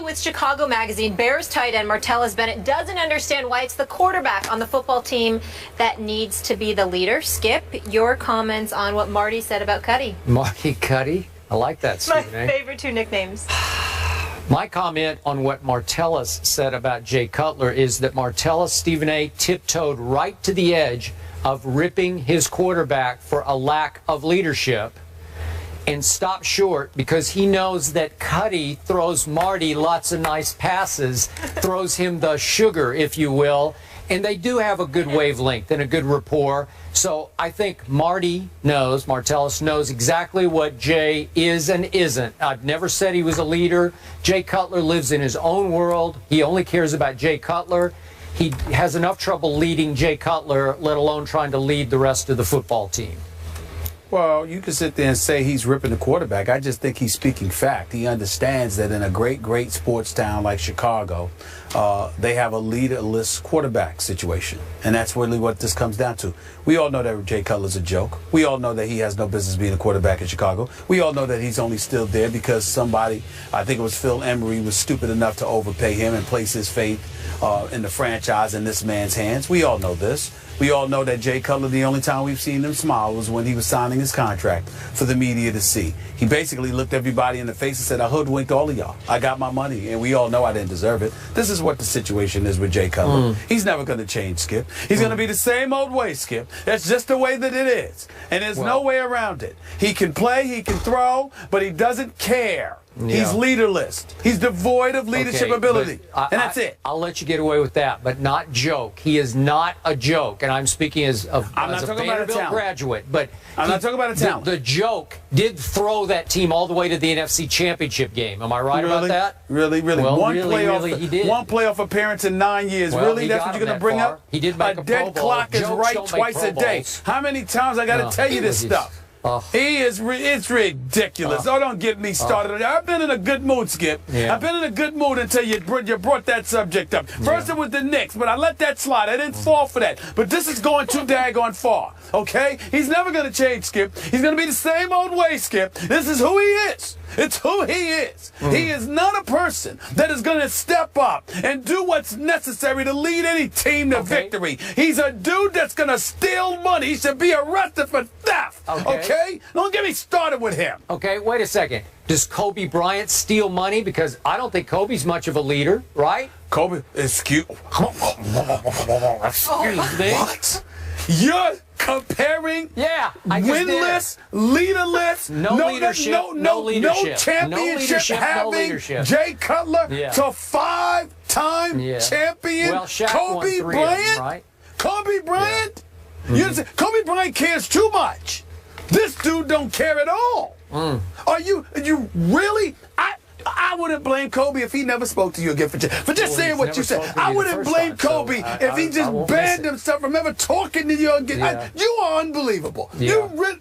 with Chicago Magazine, Bears tight end Martellus Bennett doesn't understand why it's the quarterback on the football team that needs to be the leader. Skip, your comments on what Marty said about Cuddy. Marty Cuddy? I like that, Stephen. My favorite two nicknames. My comment on what Martellus said about Jay Cutler is that Martellus, Stephen A., tiptoed right to the edge of ripping his quarterback for a lack of leadership and stopped short because he knows that Cuddy throws Marty lots of nice passes, throws him the sugar, if you will, and they do have a good wavelength and a good rapport. So I think Martellus knows exactly what Jay is and isn't. I've never said he was a leader. Jay Cutler lives in his own world. He only cares about Jay Cutler. He has enough trouble leading Jay Cutler, let alone trying to lead the rest of the football team. Well, you can sit there and say he's ripping the quarterback. I just think he's speaking fact. He understands that in a great sports town like Chicago, they have a leaderless quarterback situation. And that's really what this comes down to. We all know that Jay Cutler's a joke. We all know that he has no business being a quarterback in Chicago. We all know that he's only still there because somebody, I think it was Phil Emery, was stupid enough to overpay him and place his faith in the franchise in this man's hands. We all know this. We all know that Jay Cutler, the only time we've seen him smile was when he was signing his contract for the media to see. He basically looked everybody in the face and said, I hoodwinked all of y'all. I got my money, and we all know I didn't deserve it. This is what the situation is with Jay Cutler. He's never going to change, Skip. He's going to be the same old way, Skip. That's just the way that it is, and there's no way around it. He can play, he can throw, but he doesn't care. Yeah. He's leaderless. He's devoid of leadership ability. And that's it. I'll let you get away with that, but not joke. He is not a joke. And I'm speaking as a Vanderbilt graduate. But I'm not talking about a talent. The joke did throw that team all the way to the NFC Championship game. Am I right about that? Really? Well, one he did. One playoff appearance in 9 years. Well, really? That's what you're going to bring up? He did make a dead clock is right twice a day. How many times I got to tell you this stuff? It's ridiculous. Don't get me started. I've been in a good mood, Skip. Yeah. I've been in a good mood until you brought that subject up. First it was the Knicks, but I let that slide. I didn't fall for that. But this is going too daggone far, okay? He's never going to change, Skip. He's going to be the same old way, Skip. This is who he is. It's who he is. He is not a person that is going to step up and do what's necessary to lead any team to victory. He's a dude that's going to steal money. He should be arrested for theft. Okay? Don't get me started with him. Okay, wait a second. Does Kobe Bryant steal money? Because I don't think Kobe's much of a leader, right? Kobe, excuse me. What? You're comparing winless, leaderless, no leadership, no championship having Jay Cutler to five-time champion Kobe Bryant? Right? Kobe Bryant? You understand? Kobe Bryant cares too much. This dude don't care at all. Are you really? I wouldn't blame Kobe if he never spoke to you again for just saying what you said. I wouldn't blame Kobe if he just banned himself from ever talking to you again. You are unbelievable.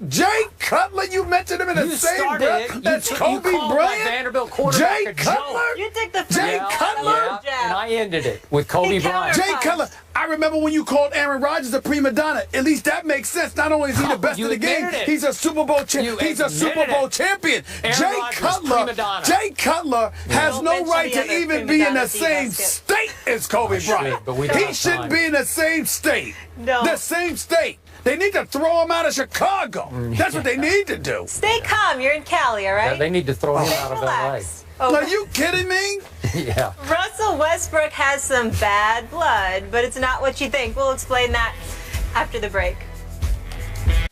Jay Cutler, you mentioned him in the same breath. That's Kobe Bryant. Jay Cutler. You take the Jay Cutler. And I ended it with Kobe Bryant. Jay Cutler. I remember when you called Aaron Rodgers a prima donna. At least that makes sense. Not only is he the best in the game, he's a Super Bowl champion. He's a Super Bowl champion. Jay Cutler has no right to even be in the same state as Kobe Bryant. He shouldn't be in the same state. The same state. They need to throw him out of Chicago. That's what they need to do. Stay calm. You're in Cali, all right? Yeah, they need to throw him out of LA. Are you kidding me? Yeah. Russell Westbrook has some bad blood, but it's not what you think. We'll explain that after the break.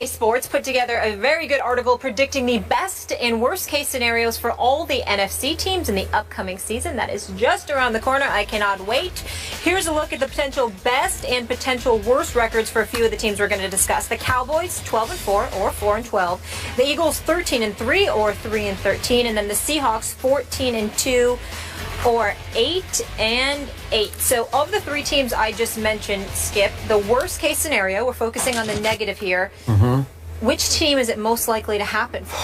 Sports put together a very good article predicting the best and worst case scenarios for all the NFC teams in the upcoming season. That is just around the corner. I cannot wait. Here's a look at the potential best and potential worst records for a few of the teams we're going to discuss. The Cowboys 12-4 or 4-12. The Eagles 13-3 or 3-13, and then the Seahawks 14-2 or 8-8. So of the three teams I just mentioned, Skip, the worst case scenario, we're focusing on the negative here. Which team is it most likely to happen for?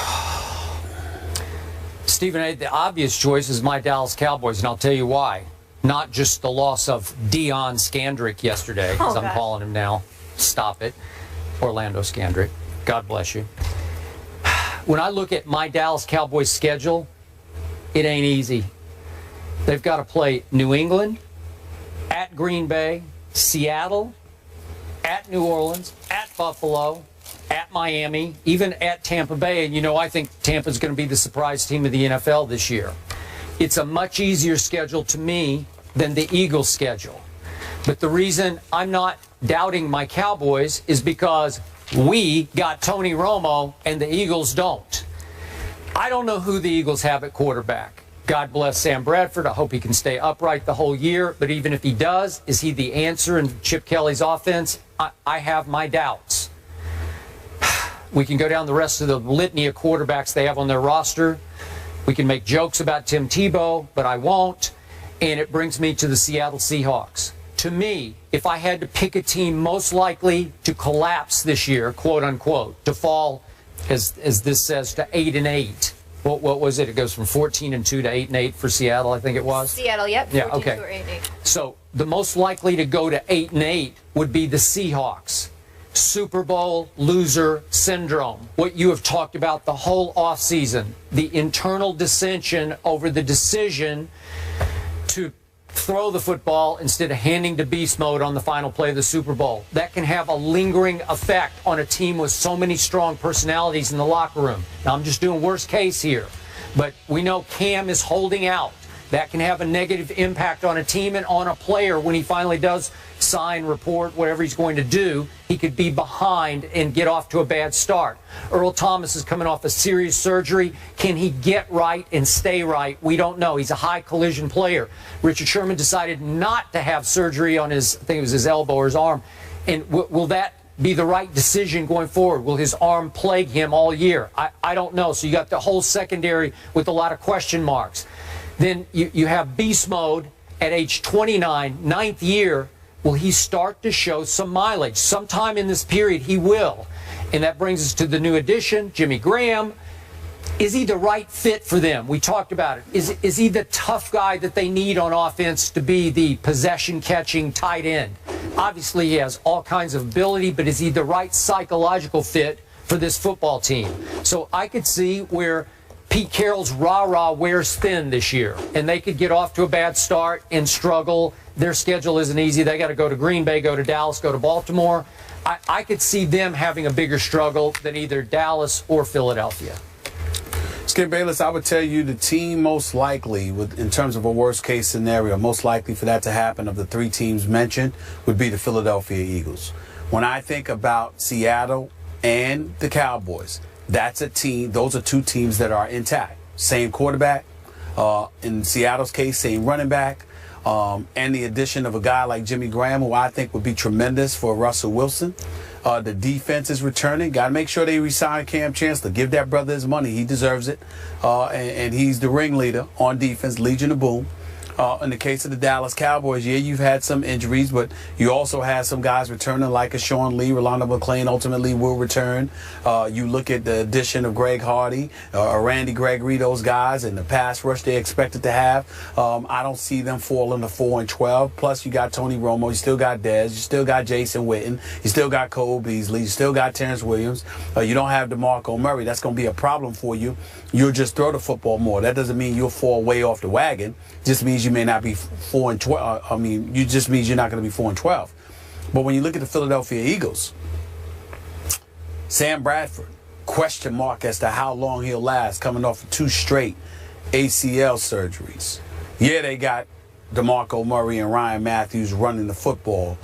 Stephen A., the obvious choice is my Dallas Cowboys, and I'll tell you why. Not just the loss of Deion Scandrick yesterday, as I'm calling him now. Stop it. Orlando Scandrick. God bless you. When I look at my Dallas Cowboys schedule, it ain't easy. They've got to play New England, at Green Bay, Seattle, at New Orleans, at Buffalo, at Miami, even at Tampa Bay. And, I think Tampa's going to be the surprise team of the NFL this year. It's a much easier schedule to me than the Eagles' schedule. But the reason I'm not doubting my Cowboys is because we got Tony Romo and the Eagles don't. I don't know who the Eagles have at quarterback. God bless Sam Bradford. I hope he can stay upright the whole year. But even if he does, is he the answer in Chip Kelly's offense? I have my doubts. We can go down the rest of the litany of quarterbacks they have on their roster. We can make jokes about Tim Tebow, but I won't. And it brings me to the Seattle Seahawks. To me, if I had to pick a team most likely to collapse this year, quote unquote, to fall, as this says, to 8-8. What was it? It goes from 14-2 to 8-8 for Seattle, I think it was. Seattle, yep. Yeah, okay. 8-8. So the most likely to go to 8-8 would be the Seahawks. Super Bowl loser syndrome. What you have talked about the whole offseason. The internal dissension over the decision to throw the football instead of handing to beast mode on the final play of the Super Bowl. That can have a lingering effect on a team with so many strong personalities in the locker room. Now, I'm just doing worst case here, but we know Cam is holding out. That can have a negative impact on a team and on a player when he finally does sign, report, whatever he's going to do. He could be behind and get off to a bad start. Earl Thomas is coming off a serious surgery. Can he get right and stay right? We don't know. He's a high collision player. Richard Sherman decided not to have surgery on his, I think it was his elbow or his arm. And will that be the right decision going forward? Will his arm plague him all year? I don't know. So you got the whole secondary with a lot of question marks. Then you have beast mode at age 29, 9th year. Will he start to show some mileage? Sometime in this period, he will. And that brings us to the new addition, Jimmy Graham. Is he the right fit for them? We talked about it. Is he the tough guy that they need on offense to be the possession-catching tight end? Obviously, he has all kinds of ability, but is he the right psychological fit for this football team? So I could see where Pete Carroll's rah-rah wears thin this year, and they could get off to a bad start and struggle. Their schedule isn't easy. They got to go to Green Bay, go to Dallas, go to Baltimore. I could see them having a bigger struggle than either Dallas or Philadelphia. Skip Bayless, I would tell you the team most likely, in terms of a worst-case scenario, most likely for that to happen of the three teams mentioned would be the Philadelphia Eagles. When I think about Seattle and the Cowboys, that's a team. Those are two teams that are intact. Same quarterback. In Seattle's case, same running back. And the addition of a guy like Jimmy Graham, who I think would be tremendous for Russell Wilson. The defense is returning. Got to make sure they re-sign Cam Chancellor. Give that brother his money. He deserves it. And he's the ringleader on defense, Legion of Boom. In the case of the Dallas Cowboys, yeah, you've had some injuries, but you also had some guys returning like a Sean Lee. Rolando McClain ultimately will return. You look at the addition of Greg Hardy, Randy Gregory, those guys, and the pass rush they expected to have. I don't see them falling to 4-12. Plus, you got Tony Romo. You still got Dez. You still got Jason Witten. You still got Cole Beasley. You still got Terrence Williams. You don't have DeMarco Murray. That's going to be a problem for you. You'll just throw the football more. That doesn't mean you'll fall way off the wagon. Just means you may not be 4-12. You just means you're not going to be 4-12. But when you look at the Philadelphia Eagles, Sam Bradford, question mark as to how long he'll last, coming off of 2 straight ACL surgeries. Yeah, they got DeMarco Murray and Ryan Matthews running the football.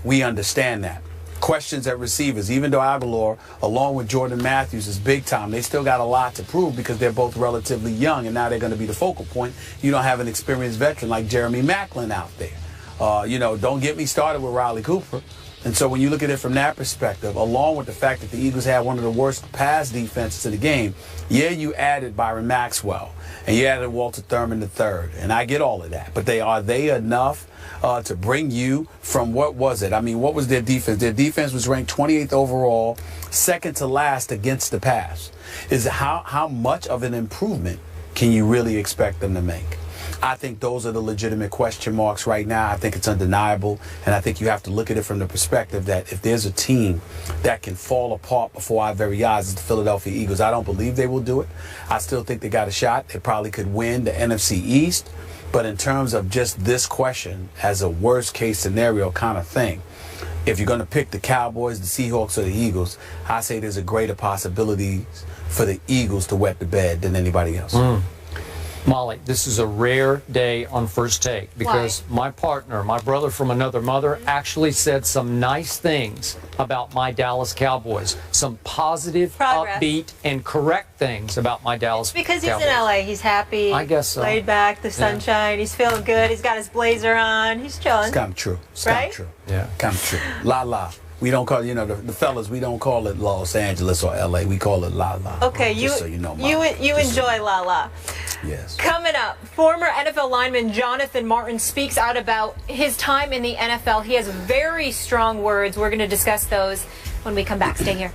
We understand that. Questions at receivers, even though Aguilar, along with Jordan Matthews, is big time, they still got a lot to prove because they're both relatively young, and now they're going to be the focal point. You don't have an experienced veteran like Jeremy Maclin out there. Don't get me started with Riley Cooper. And so when you look at it from that perspective, along with the fact that the Eagles had one of the worst pass defenses in the game, yeah, you added Byron Maxwell, and you added Walter Thurman III, and I get all of that. But are they enough to bring you from, what was it? I mean, what was their defense? Their defense was ranked 28th overall, second to last against the pass. How much of an improvement can you really expect them to make? I think those are the legitimate question marks right now. I think it's undeniable, and I think you have to look at it from the perspective that if there's a team that can fall apart before our very eyes, it's the Philadelphia Eagles. I don't believe they will do it. I still think they got a shot. They probably could win the NFC East, But in terms of just this question as a worst case scenario kind of thing, if you're going to pick the Cowboys, the Seahawks, or the Eagles, I say there's a greater possibility for the Eagles to wet the bed than anybody else. Molly, this is a rare day on First Take because my partner, my brother from another mother, actually said some nice things about my Dallas Cowboys. Some positive, upbeat, and correct things about my Dallas Cowboys. Because he's in LA. He's happy. I guess so. Laid back, the sunshine. He's feeling good. He's got his blazer on. He's chilling. It's kind of true. It's right? kind of true. Yeah. Kind of true. La la. We don't call, the fellas, we don't call it Los Angeles or LA. We call it la la. Okay, just so you know, you enjoy la la. Yes. Coming up, former NFL lineman Jonathan Martin speaks out about his time in the NFL. He has very strong words. We're going to discuss those when we come back. Stay here.